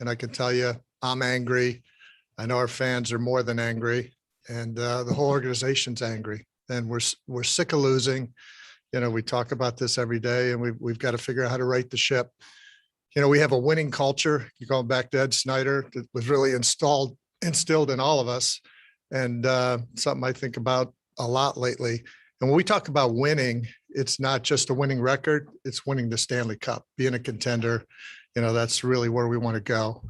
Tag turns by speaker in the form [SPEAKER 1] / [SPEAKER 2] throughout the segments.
[SPEAKER 1] And I can tell you, I'm angry. I know our fans are more than angry, and the whole organization's angry. And we're sick of losing. You know, we talk about this every day, and we've got to figure out how to right the ship. You know, we have a winning culture. You're going back to Ed Snyder, that was really instilled in all of us, and something I think about a lot lately. And when we talk about winning, it's not just a winning record, it's winning the Stanley Cup, being a contender. You know, that's really where we want to go.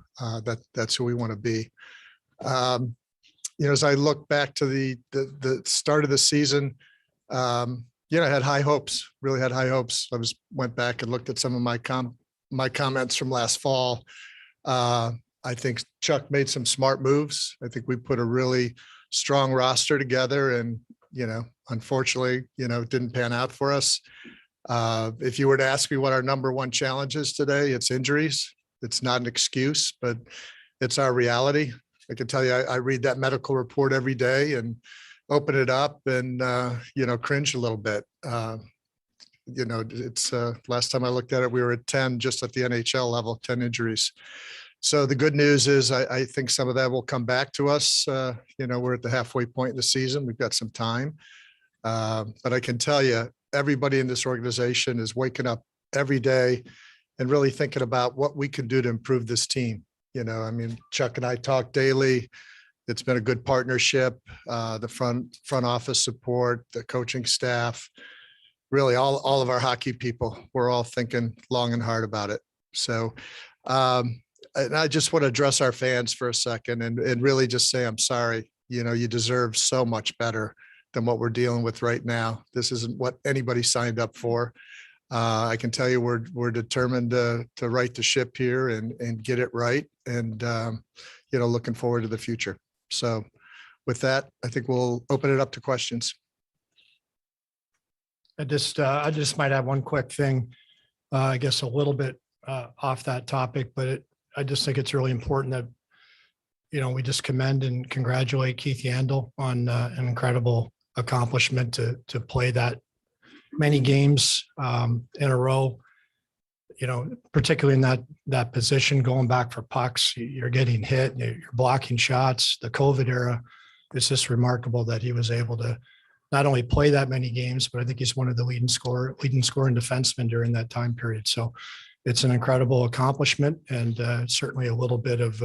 [SPEAKER 1] That's who we want to be. You know, as I look back to the start of the season, you know, I had high hopes, really had high hopes. I went back and looked at some of my comments from last fall. I think Chuck made some smart moves. I think we put a really strong roster together, and, you know, unfortunately, you know, it didn't pan out for us. If you were to ask me what our number one challenge is today, it's injuries. It's not an excuse, but it's our reality. I can tell you, I read that medical report every day and open it up and, you know, cringe a little bit. You know, it's last time I looked at it, we were at 10, just at the NHL level, 10 injuries. So the good news is I think some of that will come back to us. You know, we're at the halfway point in the season. We've got some time. But I can tell you, everybody in this organization is waking up every day and really thinking about what we can do to improve this team. You know, I mean, Chuck and I talk daily. It's been a good partnership. The front office support, the coaching staff, really all of our hockey people, we're all thinking long and hard about it. So, and I just want to address our fans for a second and really just say, I'm sorry. You know, you deserve so much better than what we're dealing with right now. This isn't what anybody signed up for. I can tell you we're determined to right the ship here and get it right. And, you know, looking forward to the future. So with that, I think we'll open it up to questions.
[SPEAKER 2] I just might add one quick thing, I guess a little bit off that topic, but I just think it's really important that, you know, we just commend and congratulate Keith Yandel on an incredible accomplishment to play that many games in a row, you know, particularly in that position, going back for pucks, you're getting hit, you're blocking shots. The COVID era, it's just remarkable that he was able to not only play that many games, but I think he's one of the leading scoring defensemen during that time period. So it's an incredible accomplishment, and certainly a little bit of,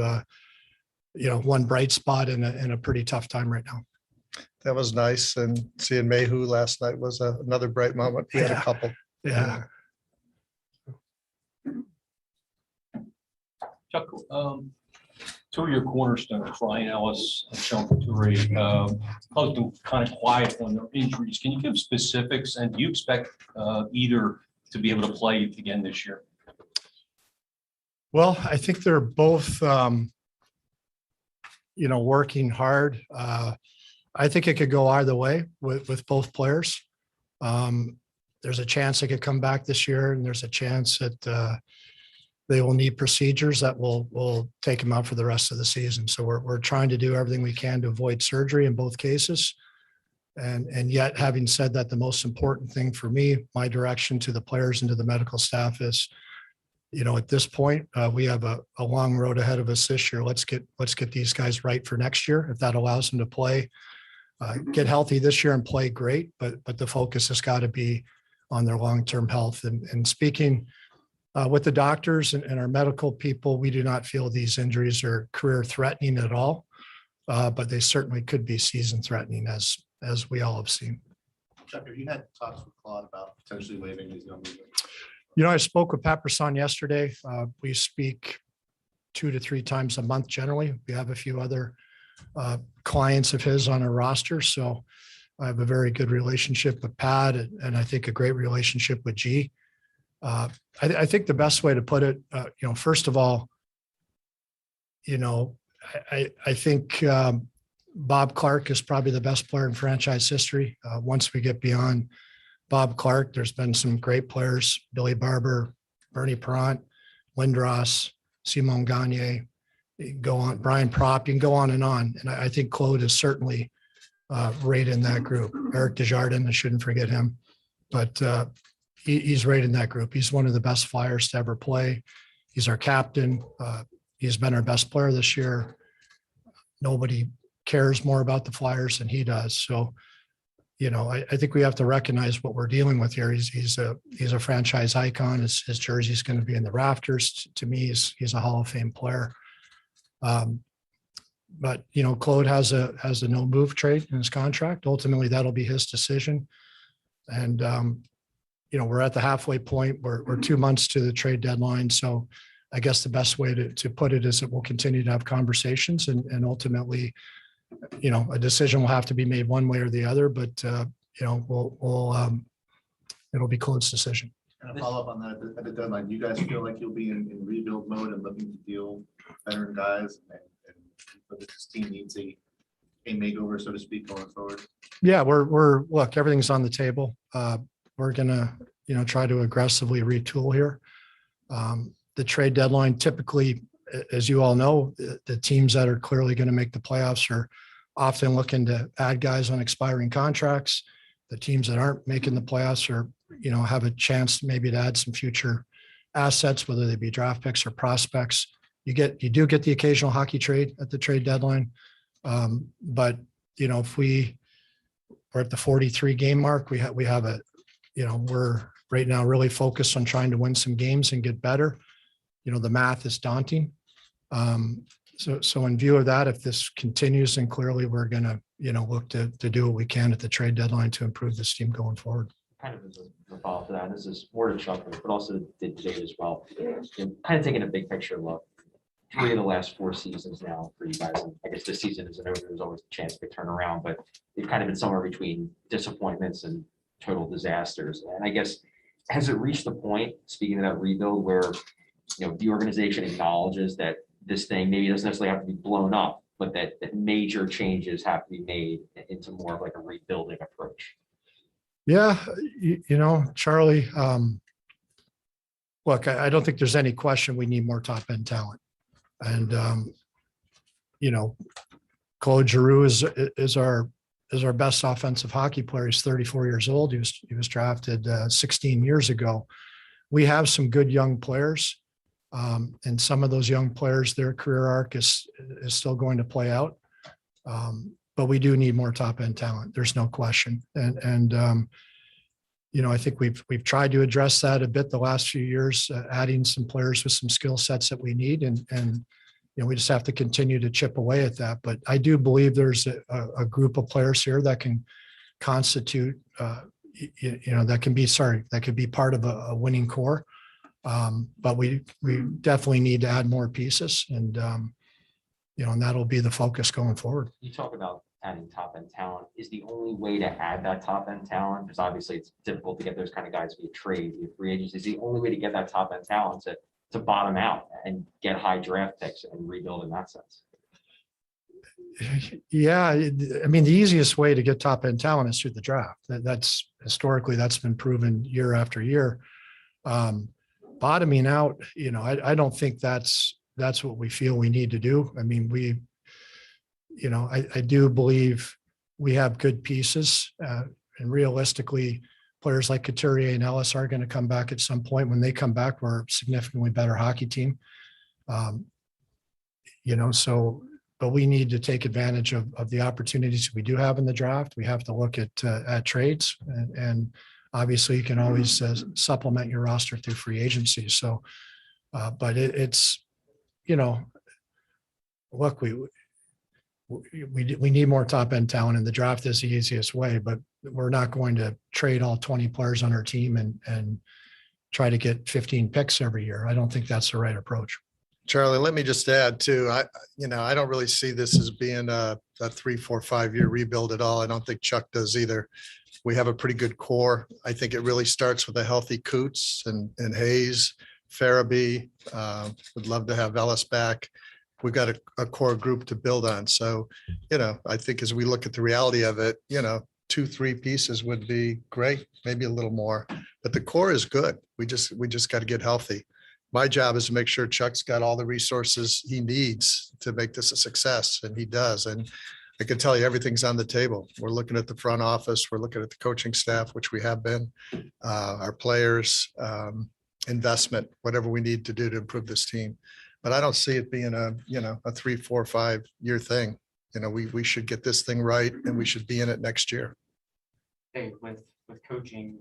[SPEAKER 2] you know, one bright spot in a pretty tough time right now.
[SPEAKER 1] That was nice. And seeing Mayhew last night was another bright moment. He had a couple.
[SPEAKER 2] Yeah.
[SPEAKER 3] Chuck, two of your cornerstones, Ryan Ellis and Sean Couturier, have been kind of quiet on their injuries. Can you give specifics, and do you expect either to be able to play again this year?
[SPEAKER 2] Well, I think they're both, you know, working hard. I think it could go either way with both players. There's a chance they could come back this year, and there's a chance that they will need procedures that will take them out for the rest of the season. So we're trying to do everything we can to avoid surgery in both cases. And yet, having said that, the most important thing for me, my direction to the players and to the medical staff is, you know, at this point, we have a long road ahead of us this year. Let's get these guys right for next year. If that allows them to play, get healthy this year and play, great. But the focus has got to be on their long-term health. And speaking with the doctors and our medical people, we do not feel these injuries are career threatening at all, but they certainly could be season threatening, as we all have seen.
[SPEAKER 4] Chuck, have you had talks with Claude about potentially waiving these numbers?
[SPEAKER 2] You know, I spoke with Pat Brisson yesterday. We speak 2 to 3 times a month generally. We have a few other clients of his on our roster. So I have a very good relationship with Pat, and I think a great relationship with G. I think the best way to put it, you know, first of all, you know, I think Bob Clark is probably the best player in franchise history. Once we get beyond Bob Clark, there's been some great players: Billy Barber, Bernie Perrant, Lindros, Simon Gagne. You can go on, Brian Propp. You can go on. And I think Claude is certainly right in that group. Eric Desjardins, I shouldn't forget him, but he's right in that group. He's one of the best Flyers to ever play. He's our captain. He's been our best player this year. Nobody cares more about the Flyers than he does. So, I think we have to recognize what we're dealing with here. He's a franchise icon. His jersey is going to be in the rafters. To me, he's a Hall of Fame player. But Claude has a no move trade in his contract. Ultimately, that'll be his decision. And we're at the halfway point. We're 2 months to the trade deadline. So I guess the best way to put it is that we'll continue to have conversations and ultimately, a decision will have to be made one way or the other, but it'll be Claude's decision.
[SPEAKER 4] And a follow up on that at the deadline. Do you guys feel like you'll be in rebuild mode and looking to deal veteran guys and this team needs a makeover, so to speak, going forward?
[SPEAKER 2] Yeah, look, everything's on the table. We're gonna, try to aggressively retool here. The trade deadline, typically, as you all know, the teams that are clearly going to make the playoffs are often looking to add guys on expiring contracts. The teams that aren't making the playoffs are, have a chance maybe to add some future assets, whether they be draft picks or prospects. You do get the occasional hockey trade at the trade deadline. But, if we're at the 43 game mark, we have a, we're right now really focused on trying to win some games and get better. The math is daunting. So in view of that, if this continues, then clearly we're going to, look to do what we can at the trade deadline to improve this team going forward.
[SPEAKER 5] Kind of as a follow-up to that, this is more to Chuck, but also to Dave as well. Kind of taking a big picture look. 3 of the last 4 seasons now for you guys. And I guess this season isn't over. There's always a chance to turn around, but you've kind of been somewhere between disappointments and total disasters. And I guess, has it reached the point, speaking of that rebuild, where the organization acknowledges that this thing maybe doesn't necessarily have to be blown up, but that major changes have to be made into more of like a rebuilding approach?
[SPEAKER 2] Yeah, Charlie, look, I don't think there's any question we need more top end talent. And, Claude Giroux is our best offensive hockey player. He's 34 years old. He was drafted 16 years ago. We have some good young players. And some of those young players, their career arc is still going to play out. But we do need more top end talent. There's no question. And I think we've tried to address that a bit the last few years, adding some players with some skill sets that we need. And we just have to continue to chip away at that. But I do believe there's a group of players here that can constitute, that could be part of a winning core. But we definitely need to add more pieces, and and that'll be the focus going forward.
[SPEAKER 5] You talk about adding top end talent. Is the only way to add that top end talent, because obviously it's difficult to get those kind of guys via trade, via free agents, is the only way to get that top end talent to bottom out and get high draft picks and rebuild in that sense?
[SPEAKER 2] Yeah, I mean, the easiest way to get top end talent is through the draft. That's historically been proven year after year. Bottoming out, I don't think that's what we feel we need to do. I mean, I do believe we have good pieces, and realistically, players like Couturier and Ellis are going to come back at some point. When they come back, we're a significantly better hockey team. But we need to take advantage of the opportunities we do have in the draft. We have to look at trades, and obviously you can always supplement your roster through free agency. So, but it's, look, we need more top end talent, and the draft is the easiest way, but we're not going to trade all 20 players on our team and try to get 15 picks every year. I don't think that's the right approach.
[SPEAKER 1] Charlie, let me just add too. I don't really see this as being a 3, 4, 5 year rebuild at all. I don't think Chuck does either. We have a pretty good core. I think it really starts with a healthy Coots and Hayes, Farabee. Would love to have Ellis back. We've got a core group to build on. So, I think as we look at the reality of it, 2, 3 pieces would be great, maybe a little more, but the core is good. We just got to get healthy. My job is to make sure Chuck's got all the resources he needs to make this a success, and he does. And I can tell you everything's on the table. We're looking at the front office. We're looking at the coaching staff, which we have been, our players, investment, whatever we need to do to improve this team. but I don't see it being a 3, 4, 5 year thing. We should get this thing right and we should be in it next year.
[SPEAKER 6] Dave, with coaching,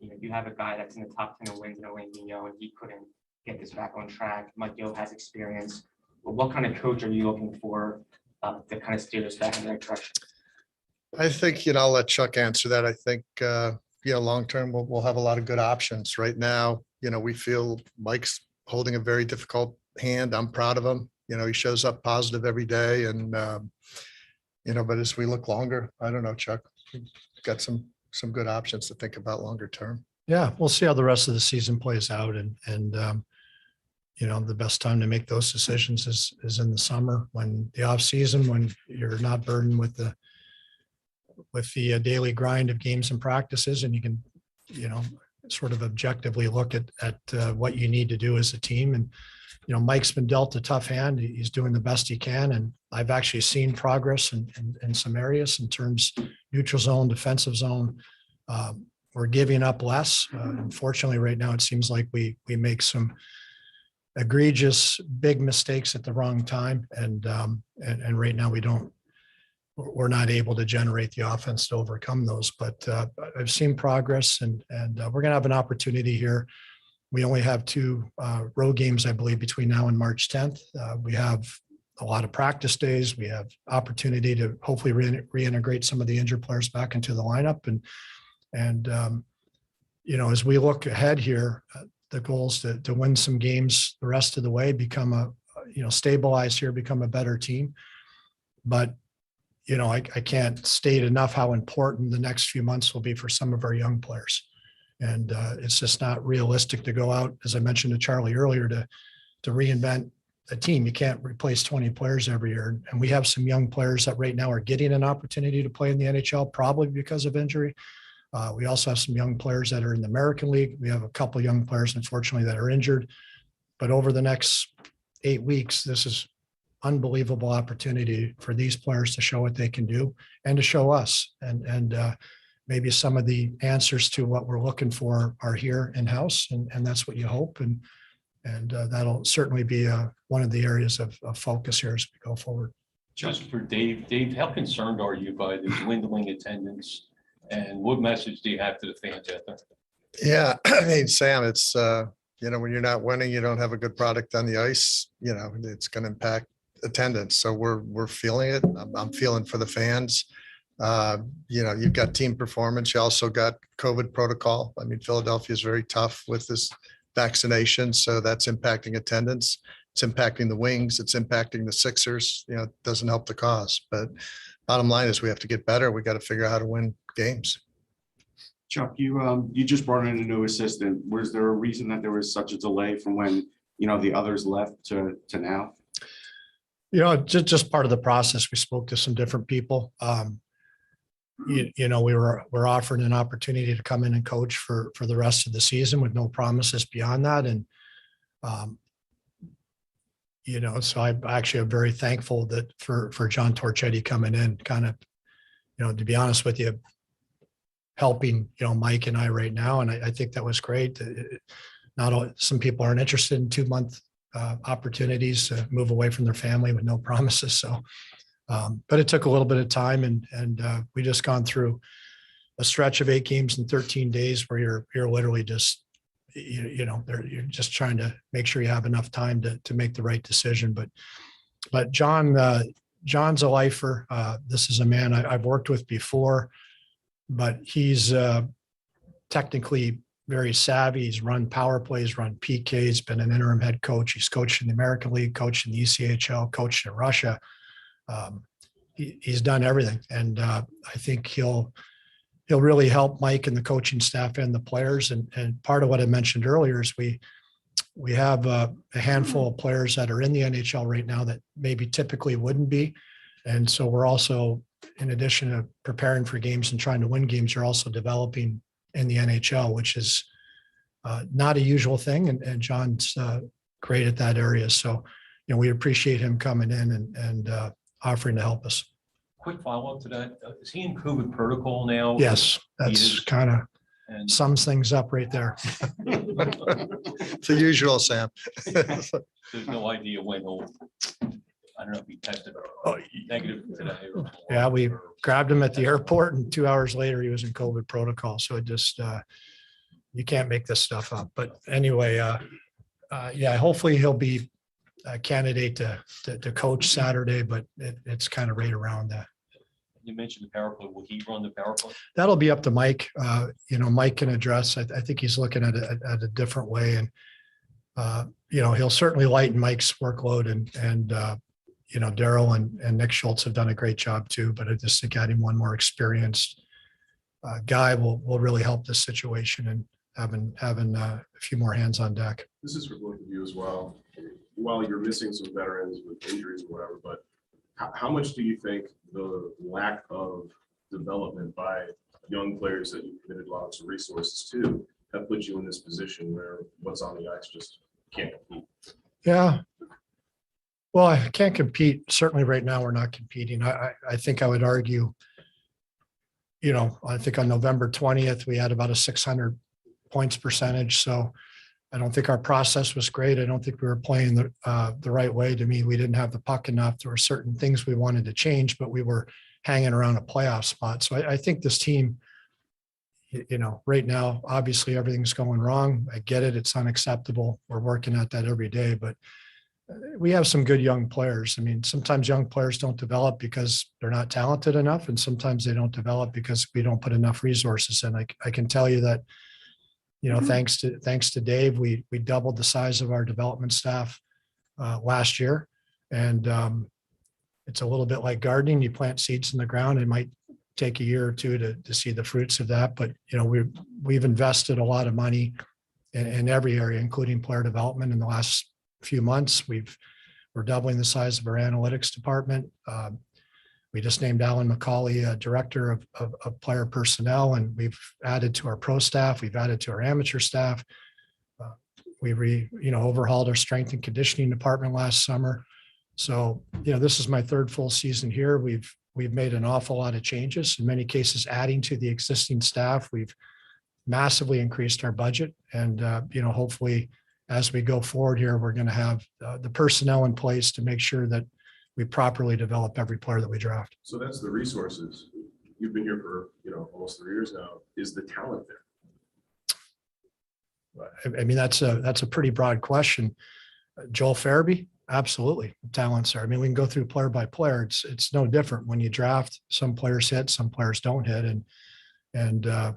[SPEAKER 6] you have a guy that's in the top 10 of wins, and he couldn't get this back on track. Mike Yo has experience. But what kind of coach are you looking for to kind of steer us back in the right direction?
[SPEAKER 1] I think, I'll let Chuck answer that. I think, long-term, we'll have a lot of good options. Right now, we feel Mike's holding a very difficult hand. I'm proud of him. He shows up positive every day and, but as we look longer, I don't know, Chuck, we've got some good options to think about longer term.
[SPEAKER 2] Yeah, we'll see how the rest of the season plays out and the best time to make those decisions is in the summer, when the off season, when you're not burdened with the daily grind of games and practices, and you can, sort of objectively look at what you need to do as a team. And, Mike's been dealt a tough hand. He's doing the best he can. And I've actually seen progress in some areas in terms neutral zone, defensive zone. We're giving up less. Unfortunately, right now, it seems like we make some egregious big mistakes at the wrong time. And right now we're not able to generate the offense to overcome those, but I've seen progress and we're going to have an opportunity here. We only have 2 road games, I believe, between now and March 10th. We have a lot of practice days. We have opportunity to hopefully reintegrate some of the injured players back into the lineup. And as we look ahead here, the goal is to win some games the rest of the way, become stabilize here, become a better team. But I can't state enough how important the next few months will be for some of our young players. And it's just not realistic to go out, as I mentioned to Charlie earlier, to reinvent a team. You can't replace 20 players every year. And we have some young players that right now are getting an opportunity to play in the NHL, probably because of injury. We also have some young players that are in the American League. We have a couple of young players, unfortunately, that are injured. But over the next 8 weeks, this is unbelievable opportunity for these players to show what they can do and to show us. And maybe some of the answers to what we're looking for are here in-house, and that's what you hope. And that'll certainly be one of the areas of focus here as we go forward.
[SPEAKER 3] Just for Dave, how concerned are you by the dwindling attendance? And what message do you have to the fans out there?
[SPEAKER 1] Yeah, I mean, Sam, it's, when you're not winning, you don't have a good product on the ice, it's going to impact attendance. So we're feeling it. I'm feeling for the fans. You've got team performance. You also got COVID protocol. I mean, Philadelphia is very tough with this vaccination. So that's impacting attendance. It's impacting the Wings. It's impacting the Sixers. It doesn't help the cause. But bottom line is we have to get better. We got to figure out how to win games.
[SPEAKER 7] Chuck, you just brought in a new assistant. Was there a reason that there was such a delay from when, the others left to now?
[SPEAKER 2] Just part of the process. We spoke to some different people. We're offered an opportunity to come in and coach for the rest of the season with no promises beyond that. And, so I actually am very thankful that for John Torchetti coming in, kind of, to be honest with you, helping, Mike and I right now. And I think that was great. Some people aren't interested in 2-month opportunities to move away from their family with no promises. So, but it took a little bit of time and we just gone through a stretch of 8 games in 13 days where you're literally just, you're just trying to make sure you have enough time to make the right decision. But John's a lifer. This is a man I've worked with before, but he's technically very savvy. He's run power plays, run PKs, been an interim head coach. He's coached in the American League, coached in the ECHL, coached in Russia. He's done everything. And I think he'll really help Mike and the coaching staff and the players. And part of what I mentioned earlier is we have a handful of players that are in the NHL right now that maybe typically wouldn't be. And so we're also, in addition to preparing for games and trying to win games, you're also developing in the NHL, which is not a usual thing. And John's great at that area. So, we appreciate him coming in and offering to help us.
[SPEAKER 3] Quick follow-up to that. Is he in COVID protocol now?
[SPEAKER 2] Yes, that's kind of
[SPEAKER 3] And
[SPEAKER 2] sums things up right there.
[SPEAKER 1] It's the usual, Sam.
[SPEAKER 3] there's no idea when he'll, I don't know if he tested
[SPEAKER 2] Oh,
[SPEAKER 3] negative today. or
[SPEAKER 2] Yeah, we
[SPEAKER 3] tomorrow, or-
[SPEAKER 2] grabbed him at the airport and 2 hours later he was in COVID protocol. So it just, you can't make this stuff up. But anyway, yeah, hopefully he'll be a candidate to coach Saturday, but it's kind of right around that.
[SPEAKER 3] You mentioned the power play. Will he run the power play?
[SPEAKER 2] That'll be up to Mike. Mike can address, I think he's looking at it at a different way and, he'll certainly lighten Mike's workload and Daryl and Nick Schultz have done a great job too, but I just think adding one more experienced guy will really help this situation and having a few more hands on deck.
[SPEAKER 8] This is for both of you as well. While you're missing some veterans with injuries or whatever, but how much do you think the lack of development by young players that you committed lots of resources to have put you in this position where what's on the ice just can't compete?
[SPEAKER 2] Yeah. Well, I can't compete. Certainly right now, we're not competing. I think I would argue, I think on November 20th, we had about a 600 points percentage. So I don't think our process was great. I don't think we were playing the right way. To me, we didn't have the puck enough. There were certain things we wanted to change, but we were hanging around a playoff spot. So I think this team, right now, obviously everything's going wrong. I get it. It's unacceptable. We're working at that every day, but we have some good young players. I mean, sometimes young players don't develop because they're not talented enough. And sometimes they don't develop because we don't put enough resources in. I can tell you that, thanks to Dave, we doubled the size of our development staff last year. And it's a little bit like gardening. You plant seeds in the ground. It might take a year or two to see the fruits of that. But, we've invested a lot of money in every area, including player development in the last few months. We're doubling the size of our analytics department. We just named Alan McCauley director of player personnel, and we've added to our pro staff. We've added to our amateur staff. We overhauled our strength and conditioning department last summer. So, this is my third full season here. We've made an awful lot of changes, in many cases adding to the existing staff. We've massively increased our budget, and hopefully as we go forward here, we're going to have the personnel in place to make sure that we properly develop every player that we draft.
[SPEAKER 8] So that's the resources. You've been here for, almost 3 years now. Is the talent there?
[SPEAKER 2] I mean, that's a pretty broad question. Joel Farabee, absolutely. The talents are. I mean, we can go through player by player. It's no different when you draft. Some players hit, some players don't hit, and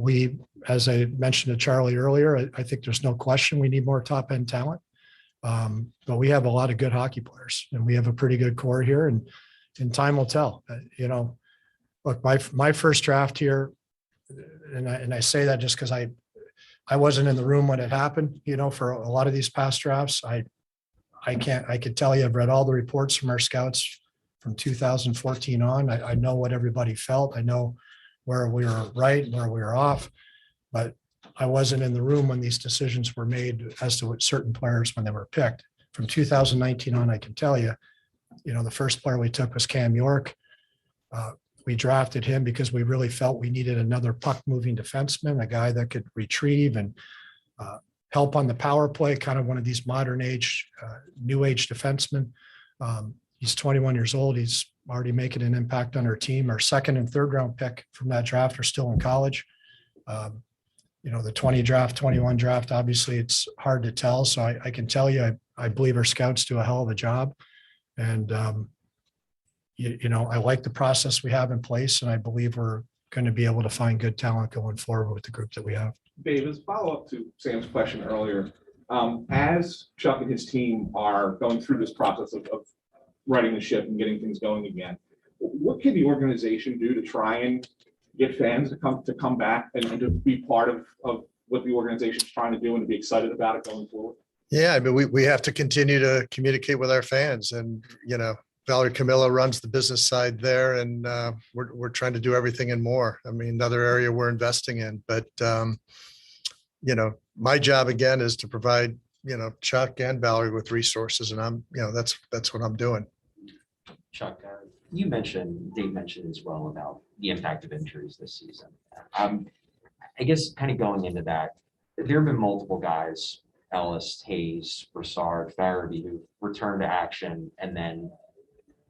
[SPEAKER 2] we, as I mentioned to Charlie earlier, I think there's no question we need more top end talent. But we have a lot of good hockey players, and we have a pretty good core here, and time will tell. Look, my first draft here, and I say that just because I wasn't in the room when it happened. For a lot of these past drafts, I could tell you I've read all the reports from our scouts from 2014 on. I know what everybody felt. I know where we were right and where we were off, but I wasn't in the room when these decisions were made as to what certain players when they were picked. From 2019 on, I can tell you, the first player we took was Cam York. We drafted him because we really felt we needed another puck moving defenseman, a guy that could retrieve and help on the power play, kind of one of these modern age, new age defensemen. He's 21 years old. He's already making an impact on our team. Our second and third round pick from that draft are still in college. The 20 draft, 21 draft, obviously it's hard to tell. So I can tell you, I believe our scouts do a hell of a job. And, I like the process we have in place, and I believe we're going to be able to find good talent going forward with the group that we have.
[SPEAKER 9] Dave, as a follow-up to Sam's question earlier, as Chuck and his team are going through this process of righting the ship and getting things going again, what can the organization do to try and get fans to come back and to be part of what the organization is trying to do and to be excited about it going forward?
[SPEAKER 1] Yeah, I mean, we have to continue to communicate with our fans, and Valerie Camillo runs the business side there, and we're trying to do everything and more. I mean, another area we're investing in, but my job again is to provide Chuck and Valerie with resources, and I'm that's what I'm doing.
[SPEAKER 5] Chuck, Dave mentioned as well about the impact of injuries this season. I guess kind of going into that, there have been multiple guys, Ellis, Hayes, Broussard, Farabee, who return to action and then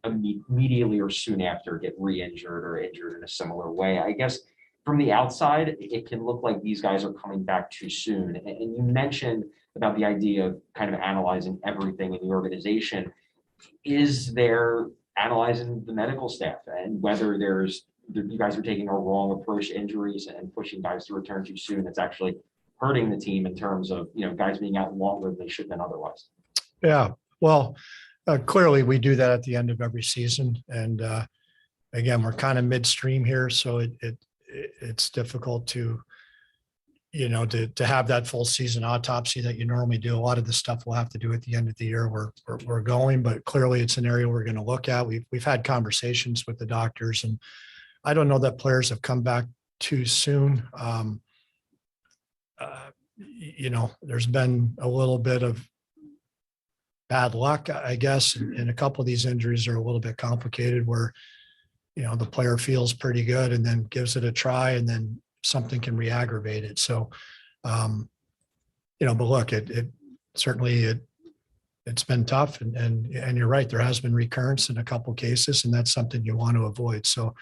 [SPEAKER 5] immediately or soon after get re-injured or injured in a similar way. I guess from the outside, it can look like these guys are coming back too soon. And you mentioned about the idea of kind of analyzing everything in the organization. Is there analyzing the medical staff and whether you guys are taking a wrong approach to injuries and pushing guys to return too soon? That's actually hurting the team in terms of, guys being out longer than they should have been otherwise.
[SPEAKER 2] Yeah, well, clearly we do that at the end of every season. And again, we're kind of midstream here. So it's difficult to have that full season autopsy that you normally do. A lot of the stuff we'll have to do at the end of the year. We're going, but clearly it's an area we're going to look at. We've had conversations with the doctors, and I don't know that players have come back too soon. There's been a little bit of bad luck, I guess, and a couple of these injuries are a little bit complicated where, the player feels pretty good and then gives it a try and then something can re-aggravate it. So, but look, it certainly it's been tough and you're right. There has been recurrence in a couple of cases, and that's something you want to avoid. So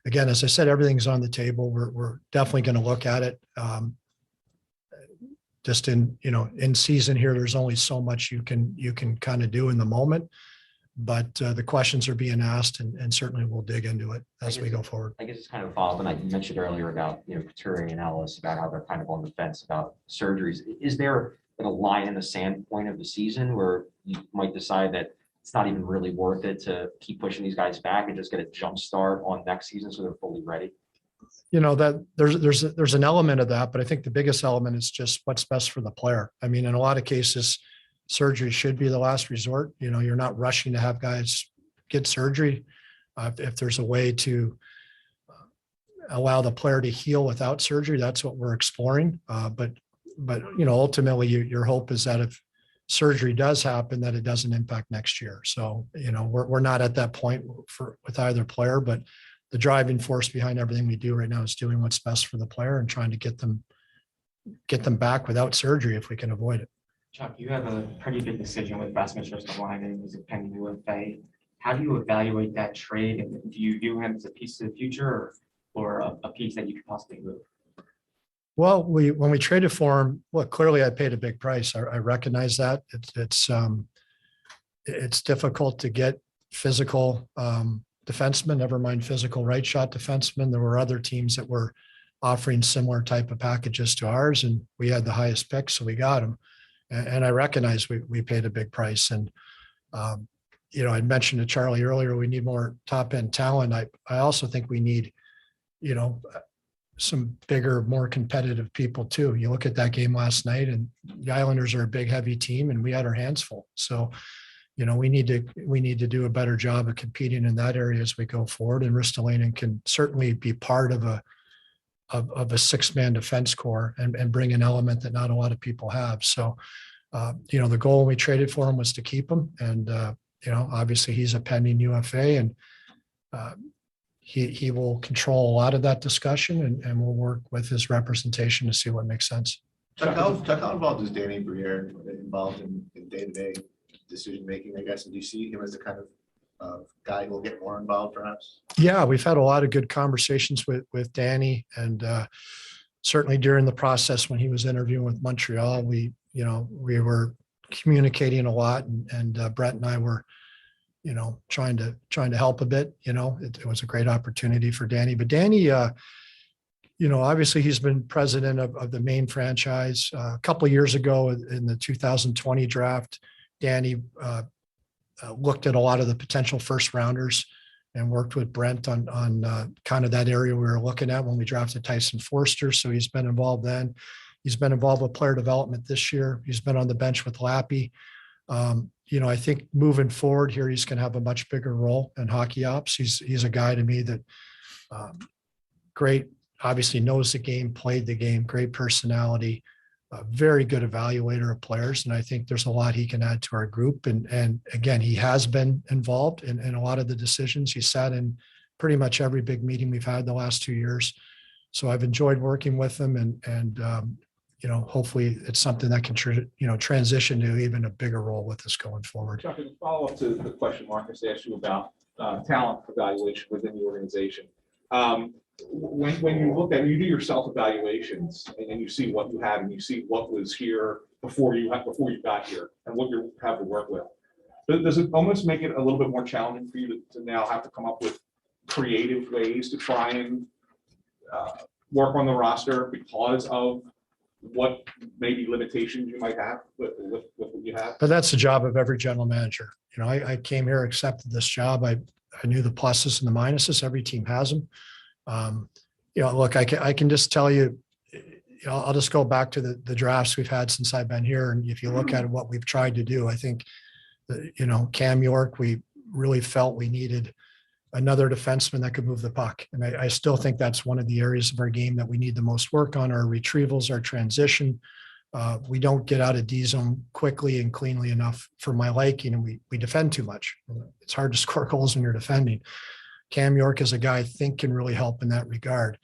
[SPEAKER 2] again, as I said, everything's on the table. We're definitely going to look at it. Just in season here, there's only so much you can kind of do in the moment, but the questions are being asked and certainly we'll dig into it as we go forward.
[SPEAKER 5] I guess it's kind of a follow-up, and you mentioned earlier about, Couturier and Ellis, about how they're kind of on the fence about surgeries. Is there a line in the sand point of the season where you might decide that it's not even really worth it to keep pushing these guys back and just get a jump start on next season so they're fully ready?
[SPEAKER 2] That there's an element of that, but I think the biggest element is just what's best for the player. I mean, in a lot of cases, surgery should be the last resort. You're not rushing to have guys get surgery. If there's a way to allow the player to heal without surgery, that's what we're exploring. But ultimately, your hope is that if surgery does happen, that it doesn't impact next year. So, we're not at that point with either player, but the driving force behind everything we do right now is doing what's best for the player and trying to get them back without surgery if we can avoid it.
[SPEAKER 6] Chuck, you have a pretty big decision with Rasmus Ristolainen, who's a pending UFA. How do you evaluate that trade? And do you view him as a piece of the future or a piece that you could possibly move?
[SPEAKER 2] Well, when we traded for him, clearly I paid a big price. I recognize that. It's difficult to get physical defensemen, never mind physical right shot defensemen. There were other teams that were offering similar type of packages to ours, and we had the highest pick, so we got him. And I recognize we paid a big price. And I mentioned to Charlie earlier, we need more top end talent. I also think we need, some bigger, more competitive people too. You look at that game last night, and the Islanders are a big, heavy team, and we had our hands full. So, we need to do a better job of competing in that area as we go forward. And Ristolainen can certainly be part of a 6-man defense core and bring an element that not a lot of people have. So, the goal when we traded for him was to keep him. And, obviously he's a pending UFA, and he will control a lot of that discussion, and we'll work with his representation to see what makes sense.
[SPEAKER 4] Chuck, how involved is Danny Briere involved in day-to-day decision-making, I guess? And do you see him as the kind of guy who will get more involved perhaps?
[SPEAKER 2] Yeah, we've had a lot of good conversations with Danny, and certainly during the process when he was interviewing with Montreal, we were communicating a lot, and Brett and I were, trying to help a bit. It was a great opportunity for Danny, but Danny, obviously he's been president of the Maine franchise. A couple of years ago in the 2020 draft, Danny looked at a lot of the potential first rounders and worked with Brent on kind of that area we were looking at when we drafted Tyson Forster. So he's been involved then. He's been involved with player development this year. He's been on the bench with Lappy. I think moving forward here, he's going to have a much bigger role in hockey ops. He's a guy to me that great, obviously knows the game, played the game, great personality, a very good evaluator of players. And I think there's a lot he can add to our group. And again, he has been involved in a lot of the decisions. He sat in pretty much every big meeting we've had the last 2 years. So I've enjoyed working with them and hopefully it's something that can, transition to even a bigger role with us going forward.
[SPEAKER 9] Chuck, as a follow-up to the question Marcus asked you about talent evaluation within the organization. When you look at, you do your self-evaluations and you see what you have and you see what was here before you got here and what you have to work with. Does it almost make it a little bit more challenging for you to now have to come up with creative ways to try and work on the roster because of what maybe limitations you might have with what you have?
[SPEAKER 2] But that's the job of every general manager. I came here, accepted this job. I knew the pluses and the minuses. Every team has them. Look, I can just tell you, I'll just go back to the drafts we've had since I've been here. And if you look at what we've tried to do, I think, Cam York, we really felt we needed another defenseman that could move the puck. And I still think that's one of the areas of our game that we need the most work on, our retrievals, our transition. We don't get out of D zone quickly and cleanly enough for my liking, and we defend too much. It's hard to score goals when you're defending. Cam York is a guy I think can really help in that regard.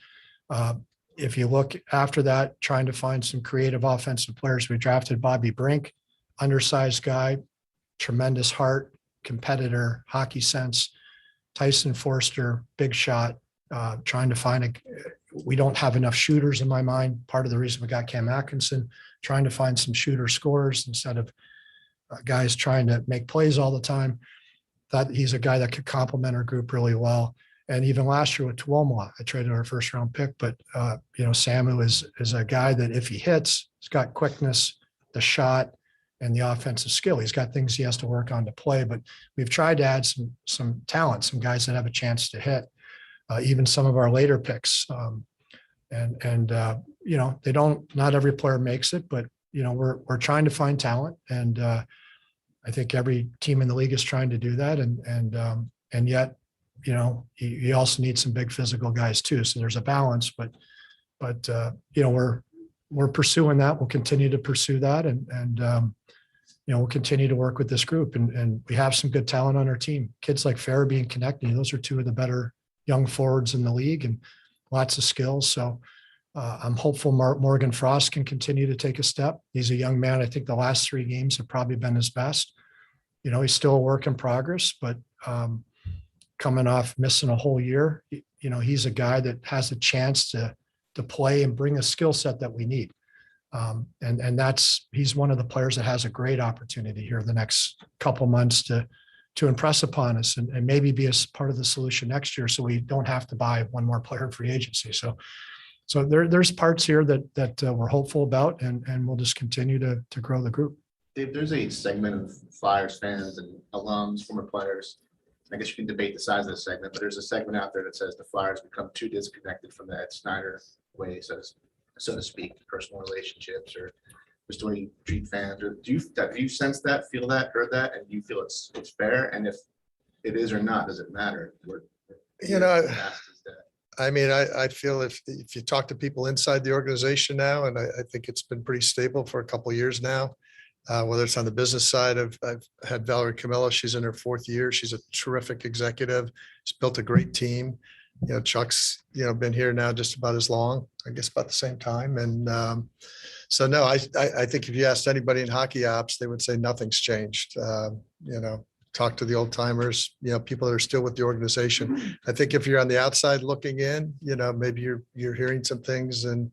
[SPEAKER 2] If you look after that, trying to find some creative offensive players, we drafted Bobby Brink, undersized guy, tremendous heart, competitor, hockey sense. Tyson Forster, big shot, trying to find we don't have enough shooters in my mind. Part of the reason we got Cam Atkinson, trying to find some shooter scorers instead of guys trying to make plays all the time. Thought he's a guy that could complement our group really well. And even last year with Tuomola, I traded our first round pick, but Samu is a guy that if he hits, he's got quickness, the shot, and the offensive skill. He's got things he has to work on to play, but we've tried to add some talent, some guys that have a chance to hit, even some of our later picks. They don't, not every player makes it, but we're trying to find talent. And I think every team in the league is trying to do that. And yet, you also need some big physical guys too. So there's a balance, but we're pursuing that. We'll continue to pursue that. And we'll continue to work with this group and we have some good talent on our team. Kids like Farabee and Konechny, those are two of the better young forwards in the league and lots of skills. So I'm hopeful Morgan Frost can continue to take a step. He's a young man. I think the last 3 games have probably been his best. He's still a work in progress, but coming off missing a whole year, he's a guy that has a chance to play and bring a skill set that we need. He's one of the players that has a great opportunity here the next couple months to impress upon us and maybe be a part of the solution next year. So we don't have to buy one more player in free agency. So there's parts here that we're hopeful about and we'll just continue to grow the group.
[SPEAKER 4] Dave, there's a segment of Flyers fans and alums, former players. I guess you can debate the size of the segment, but there's a segment out there that says the Flyers become too disconnected from the Ed Snyder way, so to speak, personal relationships or just the way you treat fans. Or do you sense that, feel that, heard that, and do you feel it's fair? And if it is or not, does it matter?
[SPEAKER 1] I feel if you talk to people inside the organization now, and I think it's been pretty stable for a couple of years now, whether it's on the business side, I've had Valerie Camilla, she's in her 4th year. She's a terrific executive. She's built a great team. Chuck's, been here now just about as long, I guess about the same time. And so, no, I think if you asked anybody in hockey ops, they would say nothing's changed. Talk to the old timers, people that are still with the organization. I think if you're on the outside looking in, maybe you're hearing some things and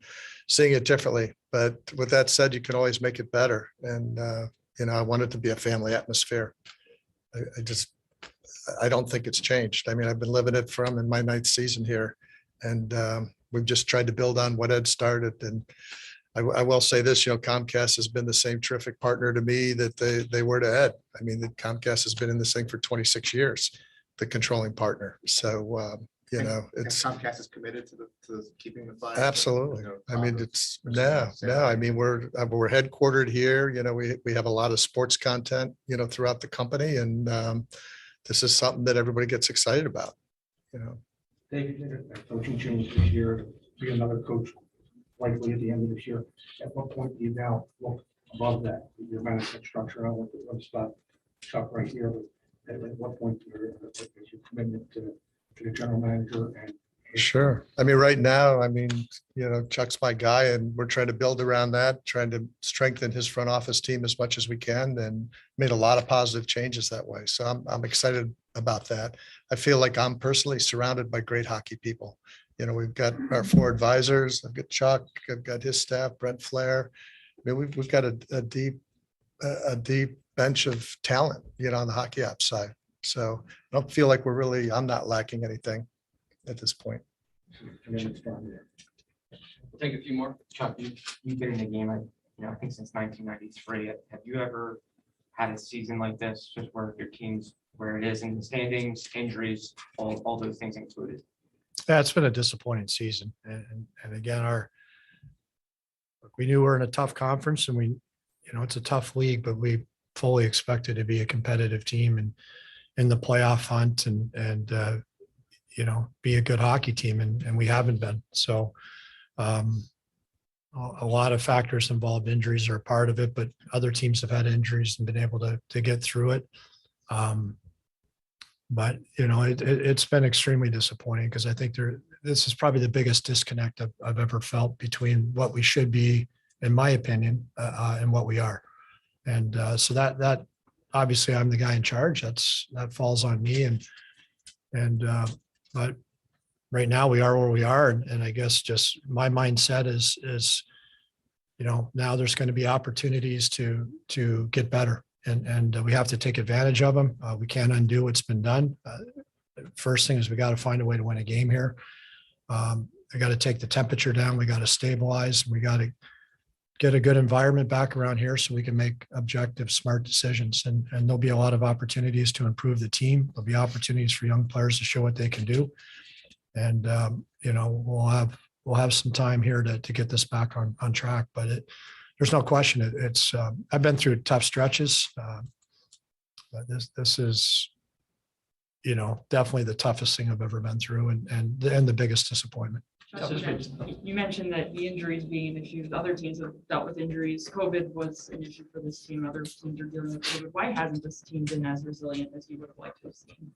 [SPEAKER 1] seeing it differently. But with that said, you can always make it better. And, I want it to be a family atmosphere. I don't think it's changed. I mean, I've been living it in my 9th season here, and we've just tried to build on what Ed started. And I will say this, Comcast has been the same terrific partner to me that they were to Ed. I mean, Comcast has been in this thing for 26 years, the controlling partner. So, it's
[SPEAKER 4] Comcast is committed to keeping the Flyers.
[SPEAKER 1] Absolutely. I mean, it's no. I mean, we're headquartered here. We have a lot of sports content, throughout the company, and this is something that everybody gets excited about.
[SPEAKER 10] David did a coaching change this year, be another coach likely at the end of this year. At what point do you now look above that, your management structure? I want to stop Chuck right here, but at what point is your commitment to the general manager
[SPEAKER 1] Sure. I mean, right now, I mean, Chuck's my guy and we're trying to build around that, trying to strengthen his front office team as much as we can and made a lot of positive changes that way. So I'm excited about that. I feel like I'm personally surrounded by great hockey people. We've got our 4 advisors. I've got Chuck, I've got his staff, Brent Flair. I mean, we've got a deep bench of talent, on the hockey ops side. So I don't feel like I'm not lacking anything at this point.
[SPEAKER 6] We'll take a few more. Chuck, you've been in the game, I think since 1993. Have you ever had a season like this, just where your team's where it is in the standings, injuries, all those things included?
[SPEAKER 2] Yeah, it's been a disappointing season. And again, we knew we're in a tough conference and it's a tough league, but we fully expected to be a competitive team and in the playoff hunt and be a good hockey team. And we haven't been. So a lot of factors involved. Injuries are a part of it, but other teams have had injuries and been able to get through it. But it's been extremely disappointing because I think this is probably the biggest disconnect I've ever felt between what we should be, in my opinion, and what we are. And so that obviously I'm the guy in charge. That falls on me. But right now we are where we are, and I guess just my mindset is now there's going to be opportunities to get better. And we have to take advantage of them. We can't undo what's been done. First thing is we got to find a way to win a game here. We got to take the temperature down. We got to stabilize. We got to get a good environment back around here so we can make objective, smart decisions. And there'll be a lot of opportunities to improve the team. There'll be opportunities for young players to show what they can do. And, we'll have some time here to get this back on track. But there's no question. It's I've been through tough stretches. But this is, definitely the toughest thing I've ever been through and the biggest disappointment.
[SPEAKER 11] You mentioned that the injuries being an issue. Other teams have dealt with injuries. COVID was an issue for this team. Other teams are dealing with COVID. Why hasn't this team been as resilient as you would have liked to have seen?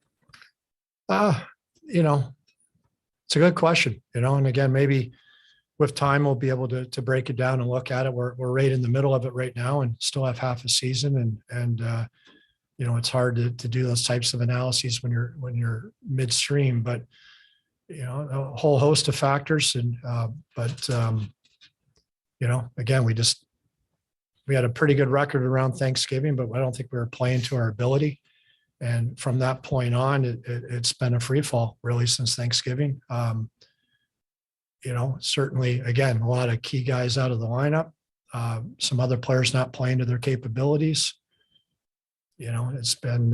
[SPEAKER 2] It's a good question, and again, maybe with time, we'll be able to break it down and look at it. We're right in the middle of it right now and still have half a season. And it's hard to do those types of analyses when you're midstream, but a whole host of factors. Again, we had a pretty good record around Thanksgiving, but I don't think we were playing to our ability. And from that point on, it's been a free fall really since Thanksgiving. Certainly, again, a lot of key guys out of the lineup, some other players not playing to their capabilities. It's been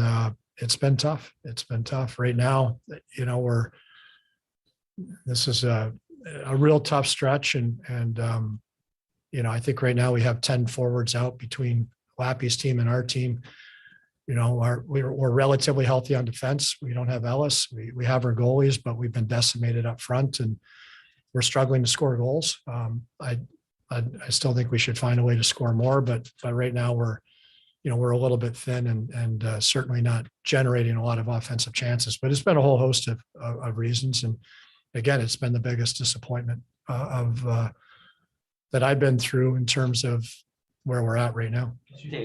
[SPEAKER 2] tough. It's been tough right now. This is a real tough stretch. And I think right now we have 10 forwards out between Lappy's team and our team. We're relatively healthy on defense. We don't have Ellis. We have our goalies, but we've been decimated up front and we're struggling to score goals. I still think we should find a way to score more, but right now we're a little bit thin and certainly not generating a lot of offensive chances, but it's been a whole host of reasons. And again, it's been the biggest disappointment that I've been through in terms of where we're at right now.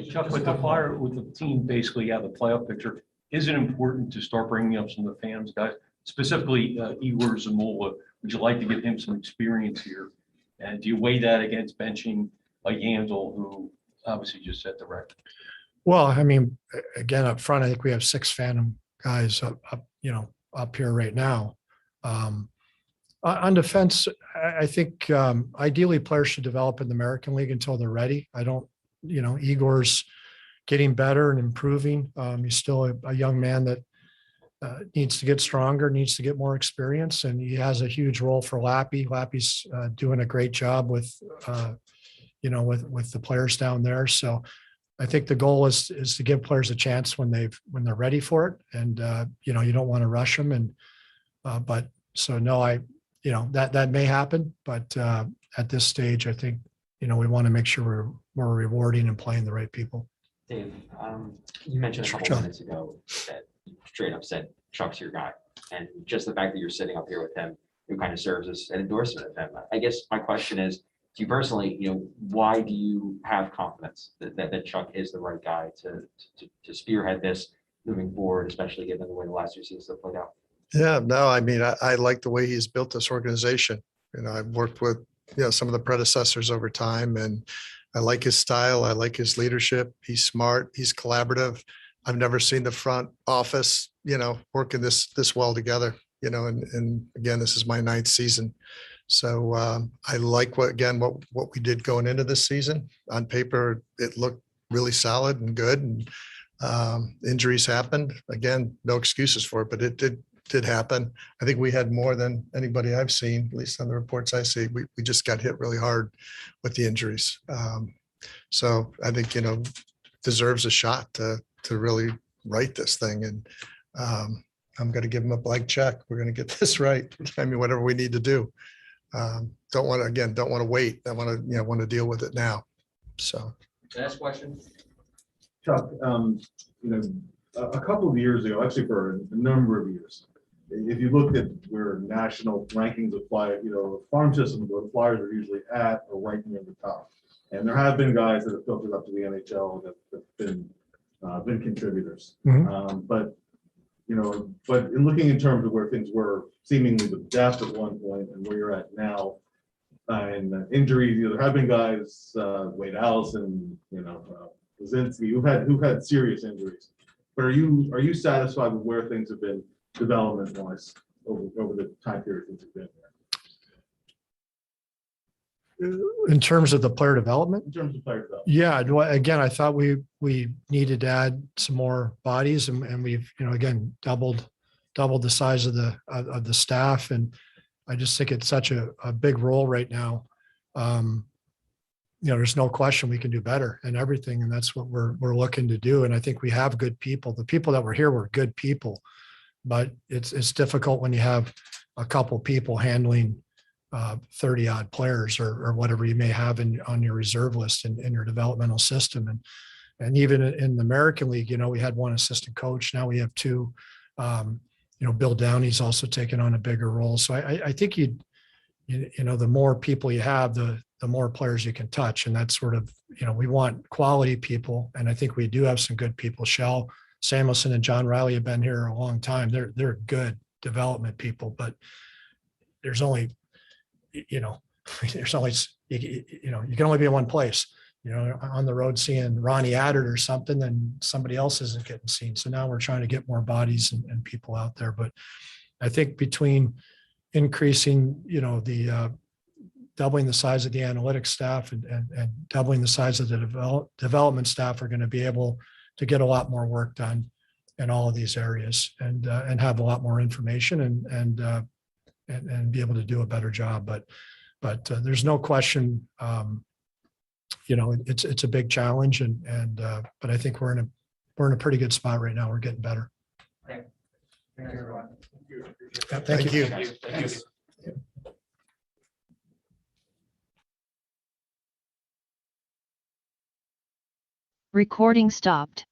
[SPEAKER 3] Chuck, with the team basically out of the playoff picture, is it important to start bringing up some of the fans, guys, specifically Igor Zamula? Would you like to give him some experience here? And do you weigh that against benching a Yandel who obviously just set the record?
[SPEAKER 2] Well, I mean, again, up front, I think we have 6 Phantom guys up here right now. On defense, I think ideally players should develop in the American League until they're ready. Igor's getting better and improving. He's still a young man that needs to get stronger, needs to get more experience, and he has a huge role for Lappy. Lappy's doing a great job with the players down there. So I think the goal is to give players a chance when they're ready for it, and you don't want to rush them. That may happen, but at this stage, I think we want to make sure we're rewarding and playing the right people.
[SPEAKER 5] Dave, you mentioned a
[SPEAKER 2] Sure,
[SPEAKER 5] couple
[SPEAKER 2] Chuck.
[SPEAKER 5] minutes ago that you straight up said Chuck's your guy, and just the fact that you're sitting up here with him, it kind of serves as an endorsement of him. I guess my question is, to you personally, why do you have confidence that Chuck is the right guy to spearhead this moving forward, especially given the way the last 2 seasons have played out?
[SPEAKER 1] Yeah, no, I mean, I like the way he's built this organization. I've worked with, some of the predecessors over time, and I like his style. I like his leadership. He's smart. He's collaborative. I've never seen the front office, working this well together, and again, this is my 9th season. So I like what we did going into this season. On paper, it looked really solid and good, and injuries happened. Again, no excuses for it, but it did happen. I think we had more than anybody I've seen, at least on the reports I see. We just got hit really hard with the injuries. So I think, deserves a shot to really right this thing. And I'm going to give him a blank check. We're going to get this right. I mean, whatever we need to do. Don't want to wait. I want to deal with it now. So.
[SPEAKER 3] Last question.
[SPEAKER 8] Chuck, a couple of years ago, actually for a number of years, if you looked at where national rankings apply, farm systems, where the Flyers are usually at or right near the top. And there have been guys that have filtered up to the NHL that have been contributors. But in looking in terms of where things were seemingly the depth at one point and where you're at now, and injuries, there have been guys, Wade Allison, Kaczynski, who've had serious injuries. But are you satisfied with where things have been development-wise over the time period since you've been there?
[SPEAKER 2] In terms of the player development?
[SPEAKER 8] In terms of player development?
[SPEAKER 2] Yeah, again, I thought we needed to add some more bodies, and we've, again, doubled the size of the staff. And I just think it's such a big role right now. There's no question we can do better and everything. And that's what we're looking to do. And I think we have good people. The people that were here were good people, but it's difficult when you have a couple people handling 30 odd players or whatever you may have on your reserve list and in your developmental system. And even in the American League, we had one assistant coach. Now we have 2. Bill Downey's also taken on a bigger role. So I think the more people you have, the more players you can touch. And that's sort of, we want quality people. And I think we do have some good people. Shell Samuelson and John Riley have been here a long time. They're good development people, but there's only, you can only be in one place, on the road seeing Ronnie Addard or something, then somebody else isn't getting seen. So now we're trying to get more bodies and people out there. But I think between increasing, the doubling the size of the analytics staff and doubling the size of the development staff are going to be able to get a lot more work done in all of these areas and have a lot more information and be able to do a better job. But there's no question, it's a big challenge but I think we're in a pretty good spot right now. We're getting better.
[SPEAKER 10] Thank you, everyone.
[SPEAKER 2] Thank you.
[SPEAKER 3] Thank you.
[SPEAKER 12] Recording stopped.